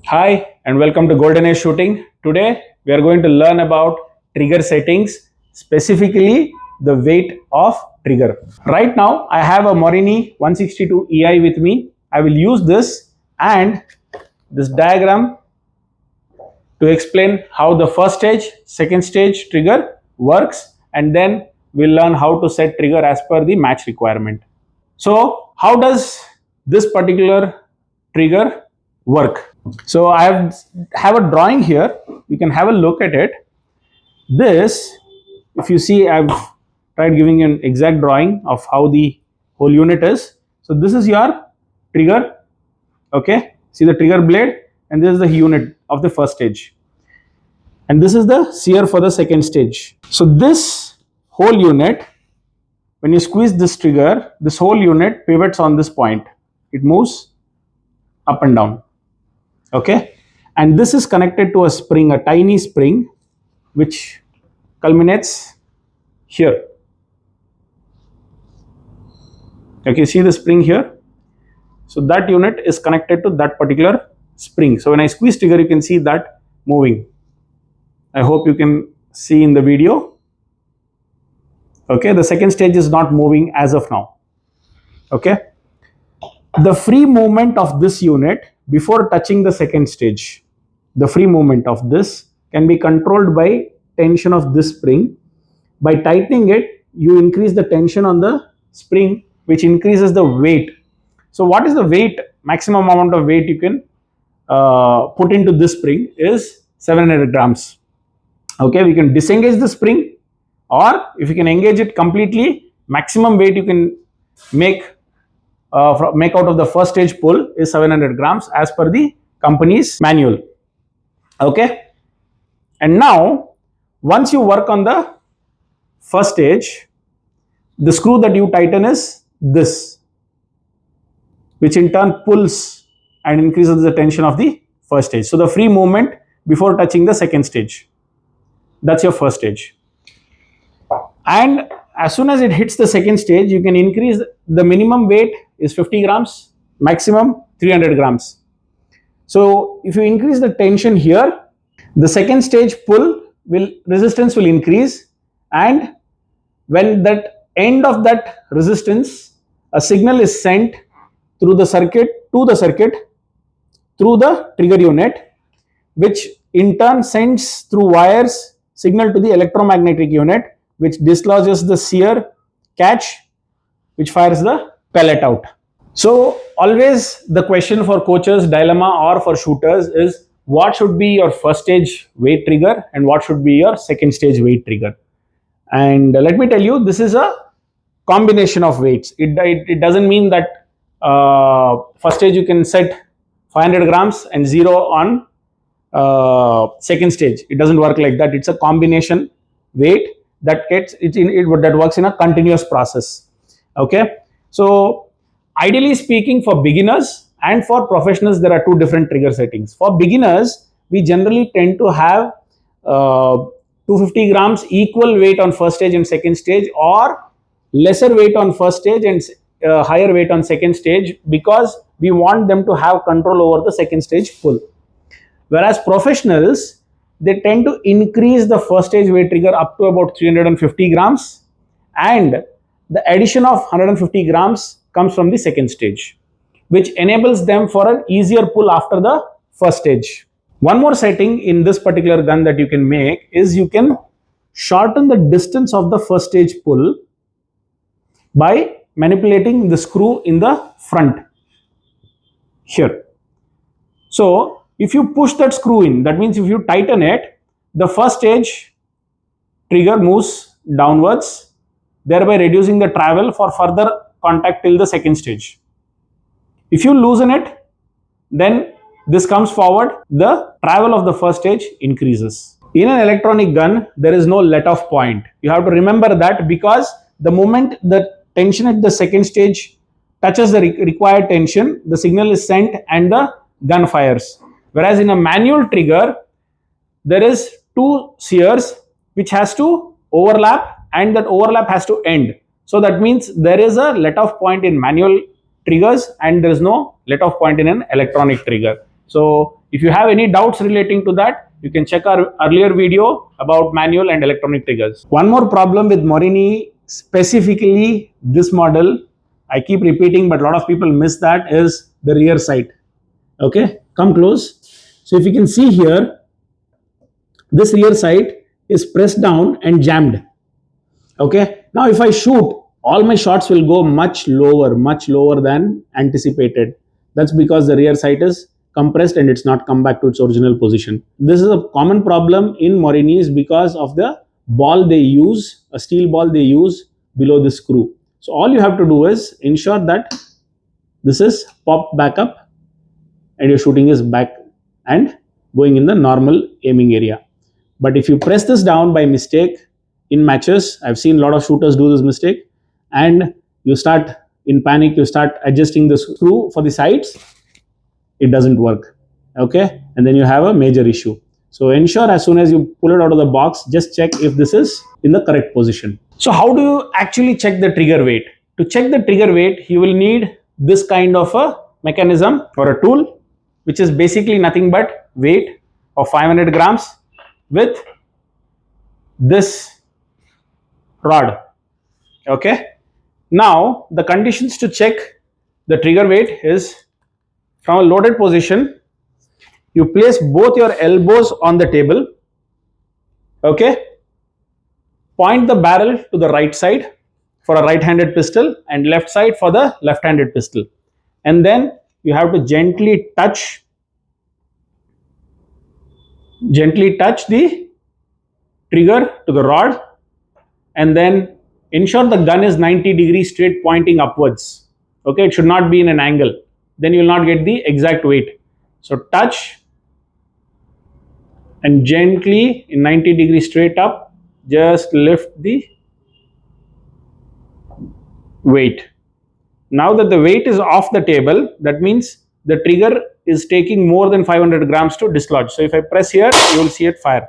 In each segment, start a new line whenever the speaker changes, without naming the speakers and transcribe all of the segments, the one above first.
Hi and welcome to Golden Age Shooting. Today we are going to learn about trigger settings, specifically the weight of trigger. Right now I have a Morini 162 EI with me. I will use this and this diagram to explain how the first stage, second stage trigger works, and then we'll learn how to set trigger as per the match requirement. So how does this particular trigger work? So I have a drawing here. You can have a look at it. This, if you see, I've tried giving an exact drawing of how the whole unit is. So this is your trigger. Okay, see the trigger blade, and this is the unit of the first stage, and this is the sear for the second stage. So this whole unit, when you squeeze this trigger, this whole unit pivots on this point. It moves up and down. Okay, and this is connected to a spring, a tiny spring, which culminates here. Okay, see the spring here. So that unit is connected to that particular spring. So when I squeeze trigger, you can see that moving. I hope you can see in the video. Okay, the second stage is not moving as of now. Okay, the free movement of this unit before touching the second stage, the free movement of this can be controlled by tension of this spring. By tightening it, you increase the tension on the spring, which increases the weight. So what is the weight, maximum amount of weight you can put into this spring is 700 grams. Okay, we can disengage the spring, or if you can engage it completely, maximum weight you can make out of the first stage pull is 700 grams as per the company's manual. Okay, and now once you work on the first stage, the screw that you tighten is this, which in turn pulls and increases the tension of the first stage. So the free movement before touching the second stage, that's your first stage. And as soon as it hits the second stage, you can increase the minimum weight is 50 grams, maximum 300 grams. So if you increase the tension here, the second stage pull resistance will increase, and when that end of that resistance, a signal is sent through the circuit through the trigger unit, which in turn sends through wires signal to the electromagnetic unit, which dislodges the sear catch, which fires the pellet out. So always the question for coaches, dilemma, or for shooters is what should be your first stage weight trigger and what should be your second stage weight trigger. And let me tell you, this is a combination of weights. It doesn't mean that first stage you can set 500 grams and 0 on second stage. It doesn't work like that. It's a combination weight that works in a continuous process. Okay, so ideally speaking, for beginners and for professionals, there are two different trigger settings. For beginners, we generally tend to have 250 grams equal weight on first stage and second stage, or lesser weight on first stage and higher weight on second stage, because we want them to have control over the second stage pull. Whereas professionals, they tend to increase the first stage weight trigger up to about 350 grams, and the addition of 150 grams comes from the second stage, which enables them for an easier pull after the first stage. One more setting in this particular gun that you can make is you can shorten the distance of the first stage pull by manipulating the screw in the front here. So if you push that screw in, that means if you tighten it, the first stage trigger moves downwards, thereby reducing the travel for further contact till the second stage. If you loosen it, then this comes forward, the travel of the first stage increases. In an electronic gun, there is no let-off point. You have to remember that, because the moment the tension at the second stage touches the required tension, the signal is sent and the gun fires. Whereas in a manual trigger, there is two sears which has to overlap, and that overlap has to end. So that means there is a let-off point in manual triggers and there is no let-off point in an electronic trigger. So If you have any doubts relating to that, you can check our earlier video about manual and electronic triggers. One more problem with Morini, specifically this model, I keep repeating, but a lot of people miss that, is the rear sight. Okay, come close. So if you can see here, this rear sight is pressed down and jammed. Okay, now if I shoot, all my shots will go much lower than anticipated. That's because the rear sight is compressed and it's not come back to its original position. This is a common problem in Morinis because of the ball they use, a steel ball they use below the screw. So all you have to do is ensure that this is popped back up and your shooting is back and going in the normal aiming area. But if you press this down by mistake in matches, I've seen a lot of shooters do this mistake, and you start in panic, you start adjusting the screw for the sides, it doesn't work. Okay, and then you have a major issue. So ensure as soon as you pull it out of the box, just check if this is in the correct position. So how do you actually check the trigger weight? To check the trigger weight, you will need this kind of a mechanism or a tool, which is basically nothing but weight of 500 grams with this rod. Okay, now the conditions to check the trigger weight is, from a loaded position, you place both your elbows on the table. Okay, point the barrel to the right side for a right-handed pistol and left side for the left-handed pistol, and then you have to gently touch the trigger to the rod, and then ensure the gun is 90 degrees straight, pointing upwards. Okay, it should not be in an angle, then you will not get the exact weight. So touch and gently in 90 degrees straight up, just lift the weight. Now that the weight is off the table, that means the trigger is taking more than 500 grams to dislodge. So if I press here, you will see it fire.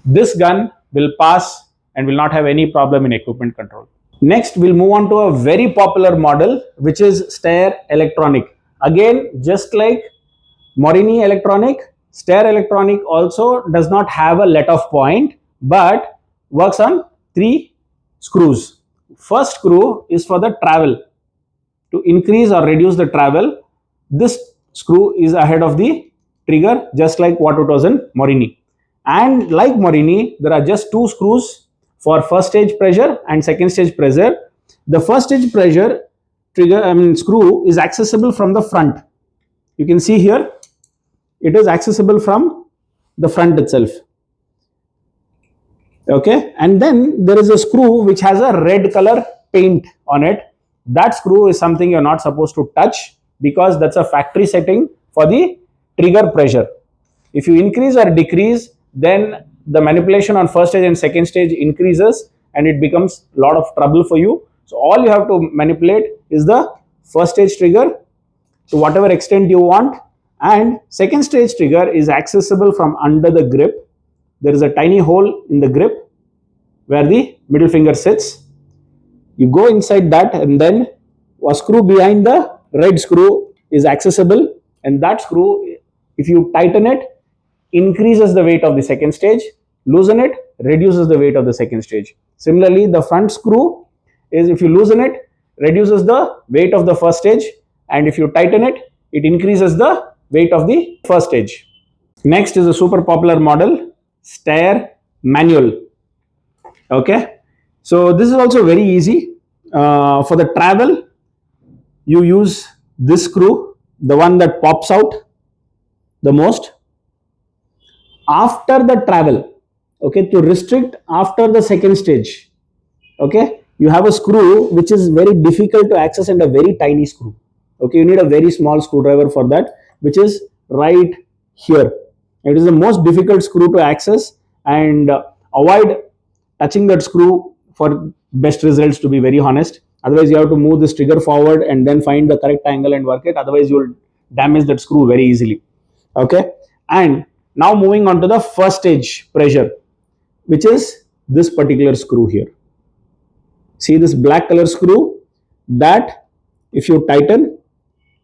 This gun will pass and will not have any problem in equipment control. Next, we'll move on to a very popular model, which is Stair Electronic. Again, just like Morini Electronic, Stair Electronic also does not have a let-off point, but works on 3 screws. First screw is for the travel. To increase or reduce the travel, this screw is ahead of the trigger, just like what it was in Morini. And like Morini, there are just 2 screws for first stage pressure and second stage pressure. The first stage pressure screw is accessible from the front. You can see here, it is accessible from the front itself. Okay, and then there is a screw which has a red color paint on it. That screw is something you're not supposed to touch because that's a factory setting for the trigger pressure. If you increase or decrease, then the manipulation on first stage and second stage increases and it becomes a lot of trouble for you. So all you have to manipulate is the first stage trigger to whatever extent you want, and second stage trigger is accessible from under the grip. There is a tiny hole in the grip where the middle finger sits. You go inside that, and then a screw behind the red screw is accessible, and that screw, if you tighten it, increases the weight of the second stage, loosen it, reduces the weight of the second stage. Similarly, the front screw is, if you loosen it, reduces the weight of the first stage, and if you tighten it, it increases the weight of the first stage. Next is a super popular model, Stair Manual. Okay, so this is also very easy. For the travel, you use this screw, the one that pops out the most. After the travel, okay, to restrict after the second stage, okay, you have a screw which is very difficult to access and a very tiny screw. Okay, you need a very small screwdriver for that, which is right here. It is the most difficult screw to access, and avoid touching that screw for best results, to be very honest. Otherwise, you have to move this trigger forward and then find the correct angle and work it. Otherwise, you will damage that screw very easily. Okay, and now moving on to the first stage pressure, which is this particular screw here. See this black color screw, that if you tighten,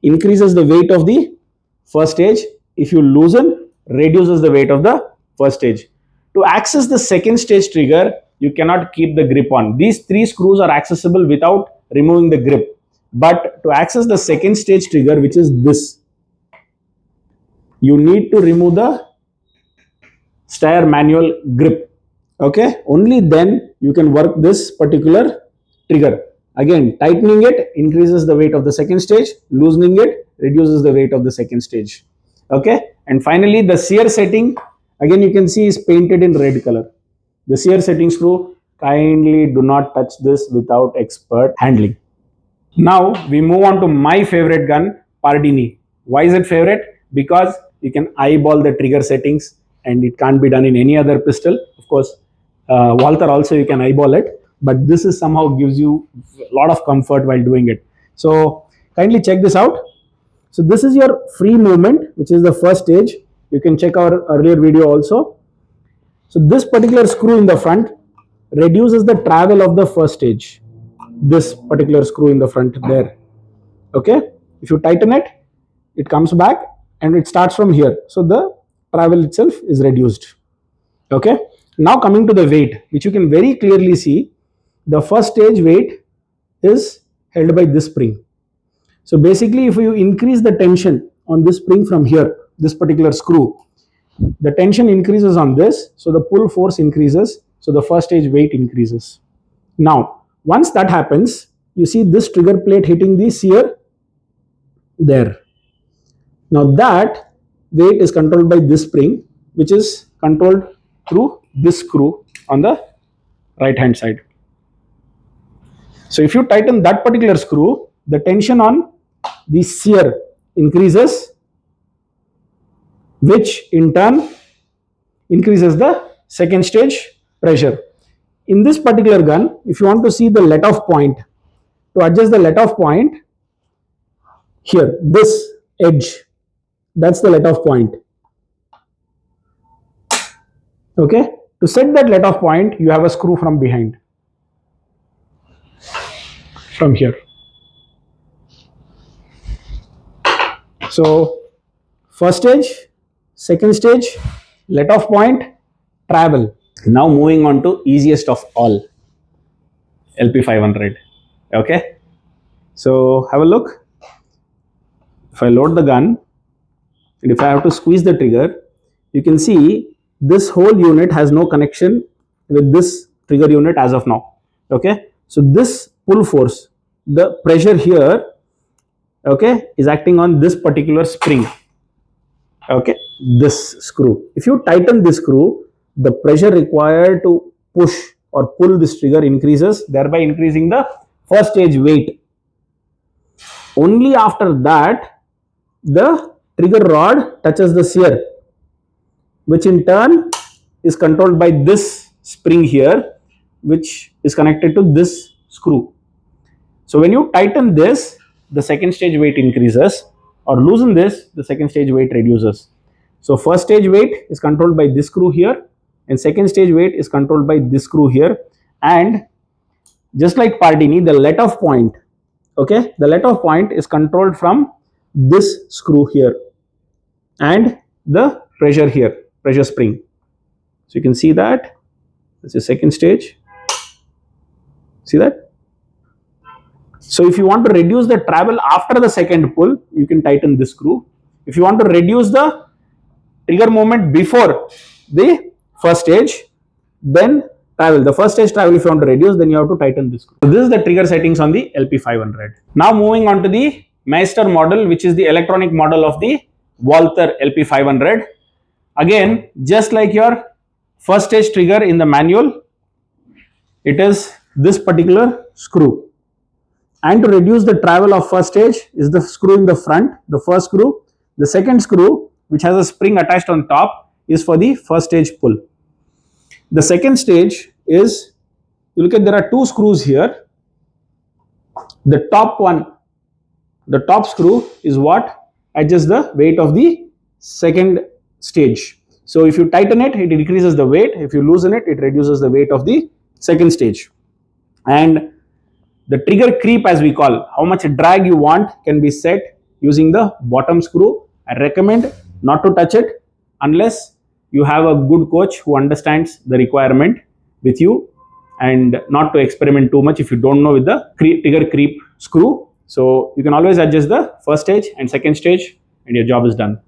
increases the weight of the first stage, if you loosen, reduces the weight of the first stage. To access the second stage trigger, you cannot keep the grip on. These three screws are accessible without removing the grip. But to access the second stage trigger, which is this, you need to remove the Stair Manual grip. Okay, only then you can work this particular trigger. Again, tightening it increases the weight of the second stage, loosening it reduces the weight of the second stage. Okay, and finally the sear setting, again you can see, is painted in red color. The sear setting screw, kindly do not touch this without expert handling. Now we move on to my favorite gun, Pardini. Why is it favorite? Because you can eyeball the trigger settings and it can't be done in any other pistol. Of course, Walther also you can eyeball it, but this is somehow gives you a lot of comfort while doing it. So kindly check this out. So this is your free movement, which is the first stage. You can check our earlier video also. So this particular screw in the front reduces the travel of the first stage. This particular screw in the front there. Okay, if you tighten it, it comes back and it starts from here. So the travel itself is reduced. Okay, now coming to the weight, which you can very clearly see, the first stage weight is held by this spring. So basically, if you increase the tension on this spring from here, this particular screw, the tension increases on this, so the pull force increases, so the first stage weight increases. Now, once that happens, you see this trigger plate hitting the sear there. Now that weight is controlled by this spring, which is controlled through this screw on the right hand side. So if you tighten that particular screw, the tension on the sear increases, which in turn increases the second stage pressure. In this particular gun, if you want to see the let-off point, to adjust the let-off point, here, this edge, that's the let-off point. Okay, to set that let-off point, you have a screw from behind, from here. So first stage, second stage, let-off point, travel. Now moving on to easiest of all, LP500. Okay, so have a look. If I load the gun and if I have to squeeze the trigger, you can see this whole unit has no connection with this trigger unit as of now. Okay, so this pull force, the pressure here, okay, is acting on this particular spring. Okay, this screw. If you tighten this screw, the pressure required to push or pull this trigger increases, thereby increasing the first stage weight. Only after that, the trigger rod touches the sear, which in turn is controlled by this spring here, which is connected to this screw. So when you tighten this, the second stage weight increases, or loosen this, the second stage weight reduces. So first stage weight is controlled by this screw here, and second stage weight is controlled by this screw here. And just like Pardini, the let-off point, okay, the let-off point is controlled from this screw here and the pressure here, pressure spring. So you can see that this is second stage. See that? So if you want to reduce the travel after the second pull, you can tighten this screw. If you want to reduce the trigger movement before the first stage, then travel. The first stage travel, if you want to reduce, then you have to tighten this screw. So this is the trigger settings on the LP500. Now moving on to the Meister model, which is the electronic model of the Walther LP500. Again, just like your first stage trigger in the manual, it is this particular screw. And to reduce the travel of first stage is the screw in the front, the first screw. The second screw, which has a spring attached on top, is for the first stage pull. The second stage is, you look at, there are two screws here. The top one, the top screw is what adjusts the weight of the second stage. So if you tighten it, it increases the weight. If you loosen it, it reduces the weight of the second stage. And the trigger creep, as we call, how much drag you want, can be set using the bottom screw. I recommend not to touch it unless you have a good coach who understands the requirement with you, and not to experiment too much if you don't know with the trigger creep screw. So you can always adjust the first stage and second stage and your job is done.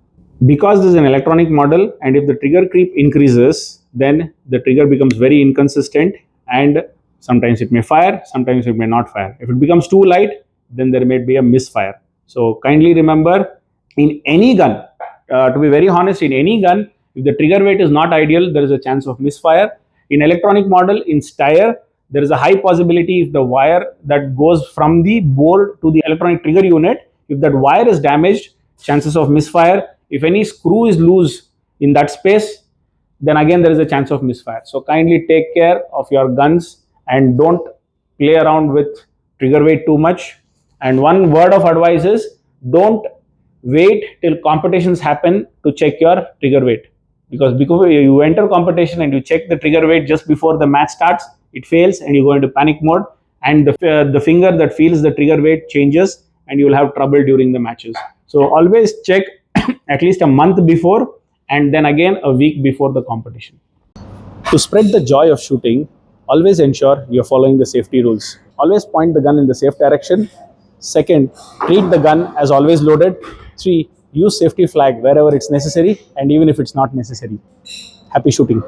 Because this is an electronic model, and if the trigger creep increases, then the trigger becomes very inconsistent, and sometimes it may fire, sometimes it may not fire. If it becomes too light, then there may be a misfire. So kindly remember, in any gun, to be very honest, in any gun, if the trigger weight is not ideal, there is a chance of misfire. In electronic model, in Steyr, there is a high possibility if the wire that goes from the board to the electronic trigger unit, if that wire is damaged, chances of misfire. If any screw is loose in that space, then again there is a chance of misfire. So kindly take care of your guns and don't play around with trigger weight too much. And one word of advice is, don't wait till competitions happen to check your trigger weight, because you enter competition and you check the trigger weight just before the match starts, it fails and you go into panic mode, and the finger that feels the trigger weight changes and you will have trouble during the matches. So always check at least a month before, and then again a week before the competition. To spread the joy of shooting, always ensure you're following the safety rules. Always point the gun in the safe direction. Second, treat the gun as always loaded. 3, use safety flag wherever it's necessary and even if it's not necessary. Happy shooting.